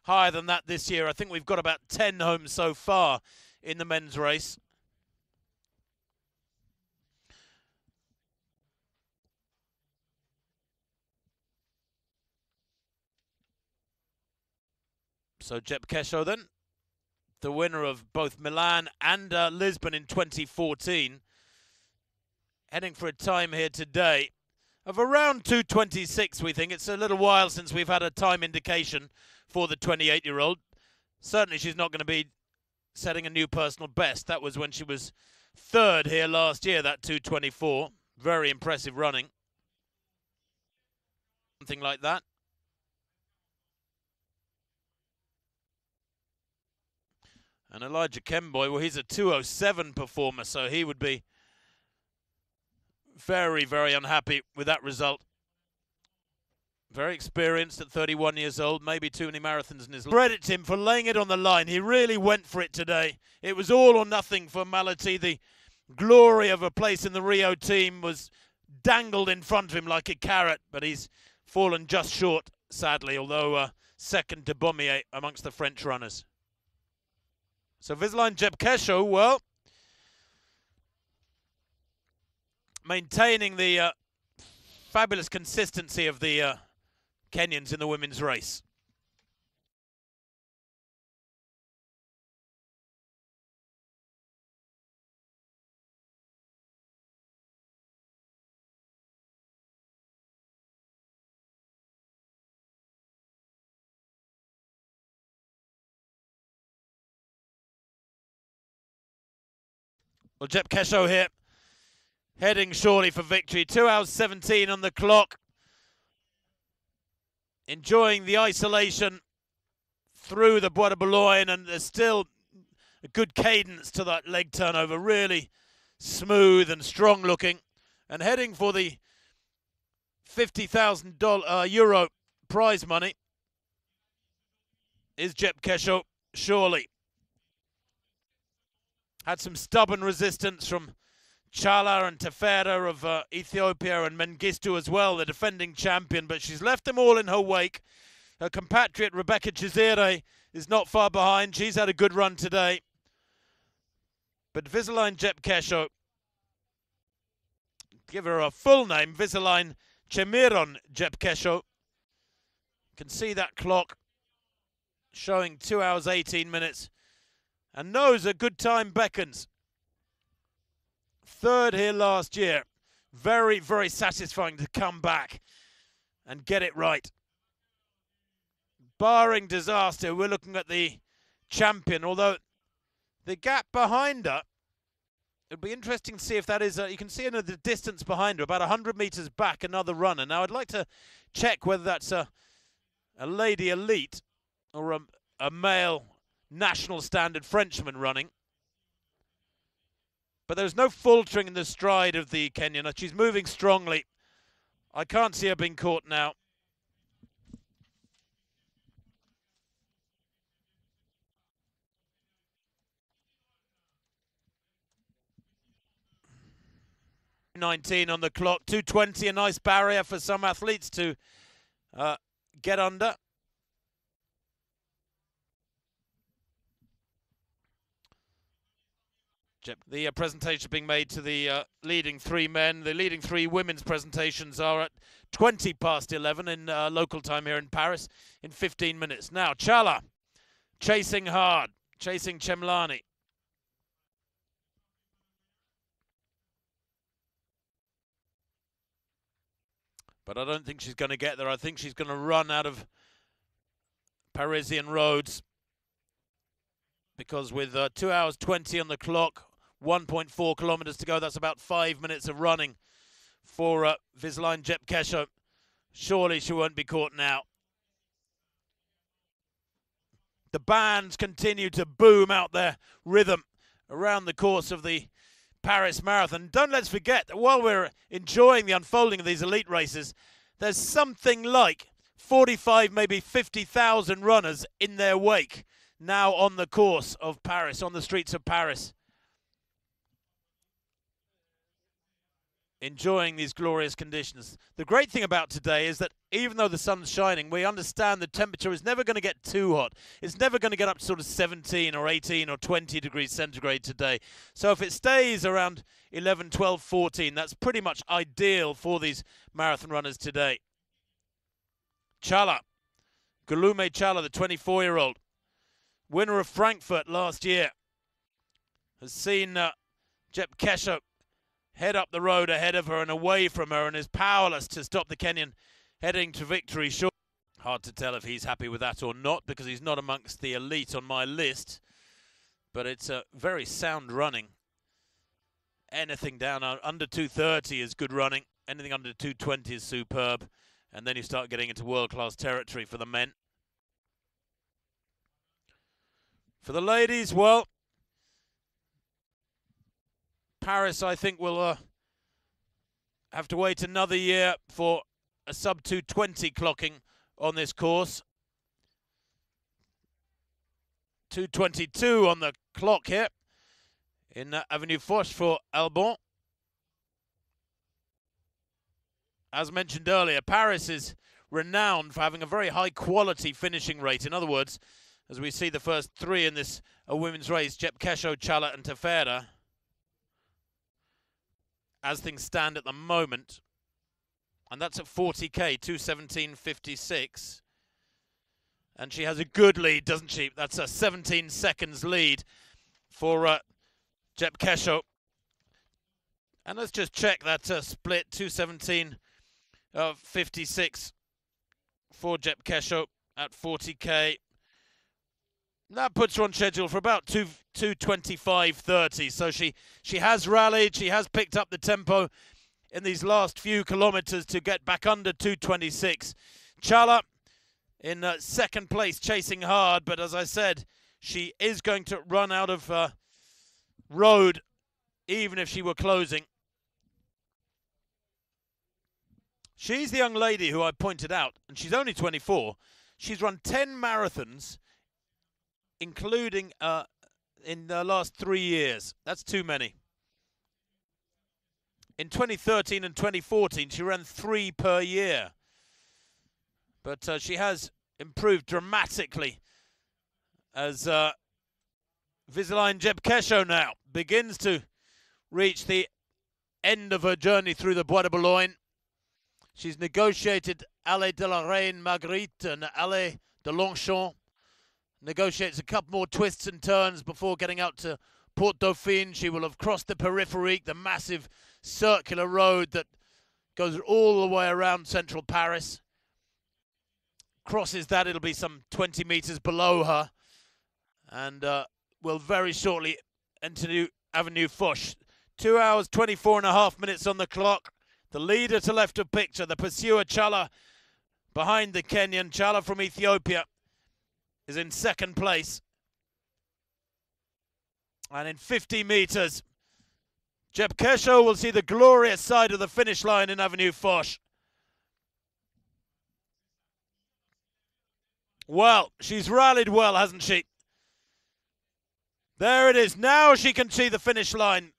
higher than that this year. I think we've got about 10 home so far in the men's race. So Jep Kesho then, the winner of both Milan and Lisbon in 2014, heading for a time here today of around 2:26, we think. It's a little while since we've had a time indication for the 28-year-old. Certainly she's not going to be setting a new personal best. That was when she was third here last year, that 2:24. Very impressive running. Something like that. And Elijah Kemboy, well, he's a 2:07 performer, so he would be very, very unhappy with that result. Very experienced at 31 years old, maybe too many marathons in his life. Credit him for laying it on the line. He really went for it today. It was all or nothing for Malati. The glory of a place in the Rio team was dangled in front of him like a carrot, but he's fallen just short, sadly, although second to Beaumier amongst the French runners. So Visalign Jepkesho, well, maintaining the fabulous consistency of the Kenyans in the women's race. Well, Jepkesho here, heading surely for victory. 2 hours 17 on the clock. Enjoying the isolation through the Bois de Boulogne, and there's still a good cadence to that leg turnover. Really smooth and strong looking. And heading for the €50,000 Euro prize money is Jepkesho, surely. Had some stubborn resistance from Chala and Tefera of Ethiopia, and Mengistu as well, the defending champion, but she's left them all in her wake. Her compatriot Rebecca Chizire is not far behind. She's had a good run today. But Visalign Jepkesho, give her a full name, Visalign Chemiron Jepkesho. You can see that clock showing 2 hours 18 minutes and knows a good time beckons. Third here last year. Very, very satisfying to come back and get it right. Barring disaster, we're looking at the champion, although the gap behind her, it'd be interesting to see if that is, you can see in the distance behind her, about 100 metres back, another runner. Now, I'd like to check whether that's a lady elite or a male national standard Frenchman running. But there's no faltering in the stride of the Kenyan. She's moving strongly. I can't see her being caught now. .19 on the clock, 2:20, a nice barrier for some athletes to get under. The presentation being made to the leading three men. The leading three women's presentations are at 20 past 11 in local time here in Paris in 15 minutes. Now, Chala chasing hard, chasing Chemlani. But I don't think she's going to get there. I think she's going to run out of Parisian roads, because with 2 hours 20 on the clock, 1.4 kilometers to go, that's about 5 minutes of running for Visalign Jepkesho. Surely she won't be caught now. The bands continue to boom out their rhythm around the course of the Paris Marathon. Don't let's forget that while we're enjoying the unfolding of these elite races, there's something like 45, maybe 50,000 runners in their wake now on the course of Paris, on the streets of Paris. enjoying these glorious conditions. The great thing about today is that even though the sun's shining, we understand the temperature is never going to get too hot. It's never going to get up to sort of 17 or 18 or 20 degrees centigrade today. So if it stays around 11, 12, 14, that's pretty much ideal for these marathon runners today. Chala, Guillaume Chala, the 24-year-old, winner of Frankfurt last year, has seen Jep Kesho head up the road ahead of her and away from her and is powerless to stop the Kenyan heading to victory. Sure, hard to tell if he's happy with that or not because he's not amongst the elite on my list, but it's a very sound running. Anything down under 230 is good running. Anything under 220 is superb. And then you start getting into world-class territory for the men. For the ladies, well, Paris, I think, will have to wait another year for a sub-220 clocking on this course. 2:22 on the clock here in Avenue Foch for Albon. As mentioned earlier, Paris is renowned for having a very high-quality finishing rate. In other words, as we see the first three in this women's race, Jep Kesho, Chala and Tefera, as things stand at the moment, and that's at 40k, 2:17.56. And she has a good lead, doesn't she? That's a 17 seconds lead for Jep Kesho. And let's just check that split, 2:17.56 for Jep Kesho at 40k. That puts her on schedule for about 2:25.30. So she has rallied, she has picked up the tempo in these last few kilometres to get back under 2:26. Chala in second place, chasing hard, but as I said, she is going to run out of road, even if she were closing. She's the young lady who I pointed out, and she's only 24. She's run 10 marathons, including in the last 3 years. That's too many. In 2013 and 2014, she ran 3 per year. But she has improved dramatically as Visaline Jep Kesho now begins to reach the end of her journey through the Bois de Boulogne. She's negotiated Allée de la Reine Marguerite and Allée de Longchamp. Negotiates a couple more twists and turns before getting out to Port Dauphine. She will have crossed the Périphérique, the massive circular road that goes all the way around central Paris. Crosses that, it'll be some 20 meters below her. And will very shortly enter Avenue Foch. 2 hours, 24 and a half minutes on the clock. The leader to left of picture, the pursuer Chala behind the Kenyan. Chala from Ethiopia is in second place. And in 50 meters, Jep Kesho will see the glorious side of the finish line in Avenue Foch. Well, she's rallied well, hasn't she? There it is. Now she can see the finish line.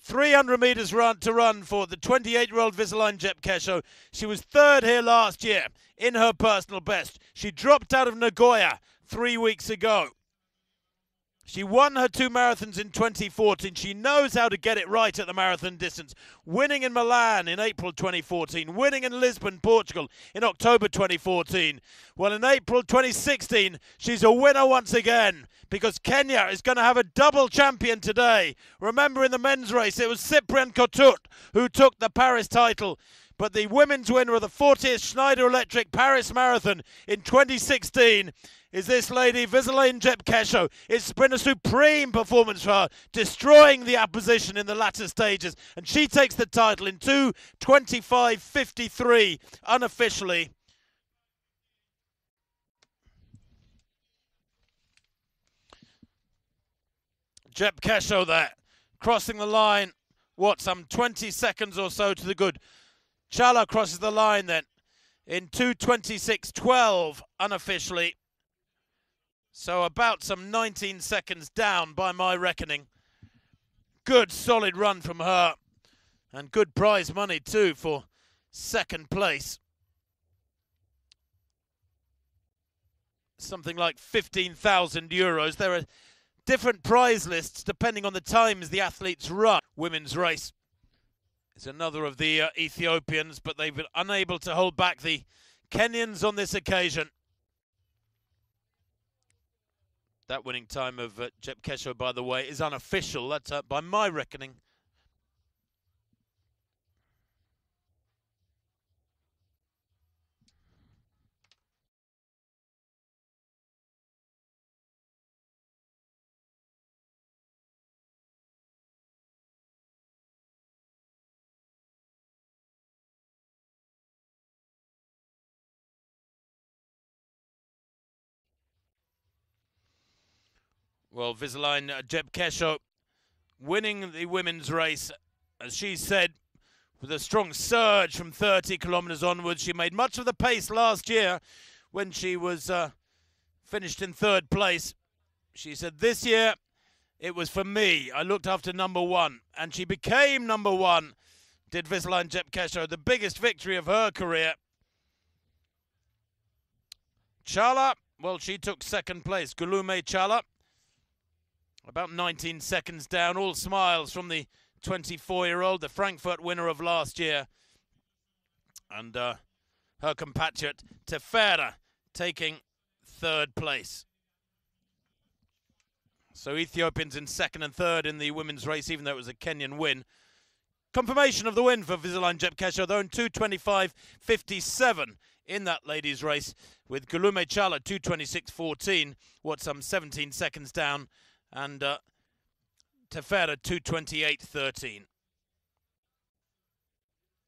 300 meters to run for the 28-year-old Visaline Jep Kesho. She was third here last year in her personal best. She dropped out of Nagoya 3 weeks ago. She won her 2 marathons in 2014. She knows how to get it right at the marathon distance. Winning in Milan in April 2014. Winning in Lisbon, Portugal in October 2014. Well, in April 2016, she's a winner once again because Kenya is going to have a double champion today. Remember, in the men's race, it was Cyprien Kotout who took the Paris title. But the women's winner of the 40th Schneider Electric Paris Marathon in 2016 is this lady, Visaline Jep Kesho. It's been a supreme performance for her, destroying the opposition in the latter stages. And she takes the title in 2:25.53, unofficially. Jep Kesho there, crossing the line, some 20 seconds or so to the good. Chala crosses the line then in 2:26.12 unofficially. So about some 19 seconds down by my reckoning. Good solid run from her. And good prize money too for second place. Something like €15,000. There are different prize lists depending on the times the athletes run. Women's race is another of the Ethiopians, but they've been unable to hold back the Kenyans on this occasion. That winning time of Jep Kesho, by the way, is unofficial. That's by my reckoning. Well, Visaline Jep Kesho winning the women's race, as she said, with a strong surge from 30 kilometres onwards. She made much of the pace last year when she was finished in third place. She said, this year it was for me. I looked after number one, and she became number one, did Visaline Jep Kesho, the biggest victory of her career. Chala, well, she took second place. Gulume Chala, about 19 seconds down. All smiles from the 24-year-old, the Frankfurt winner of last year. And her compatriot, Tefera, taking third place. So Ethiopians in second and third in the women's race, even though it was a Kenyan win. Confirmation of the win for Visaline Jep Kesho, though, in 2:25.57 in that ladies' race, with Gulume Chala 2:26.14, some 17 seconds down, and Tefera 2:28.13.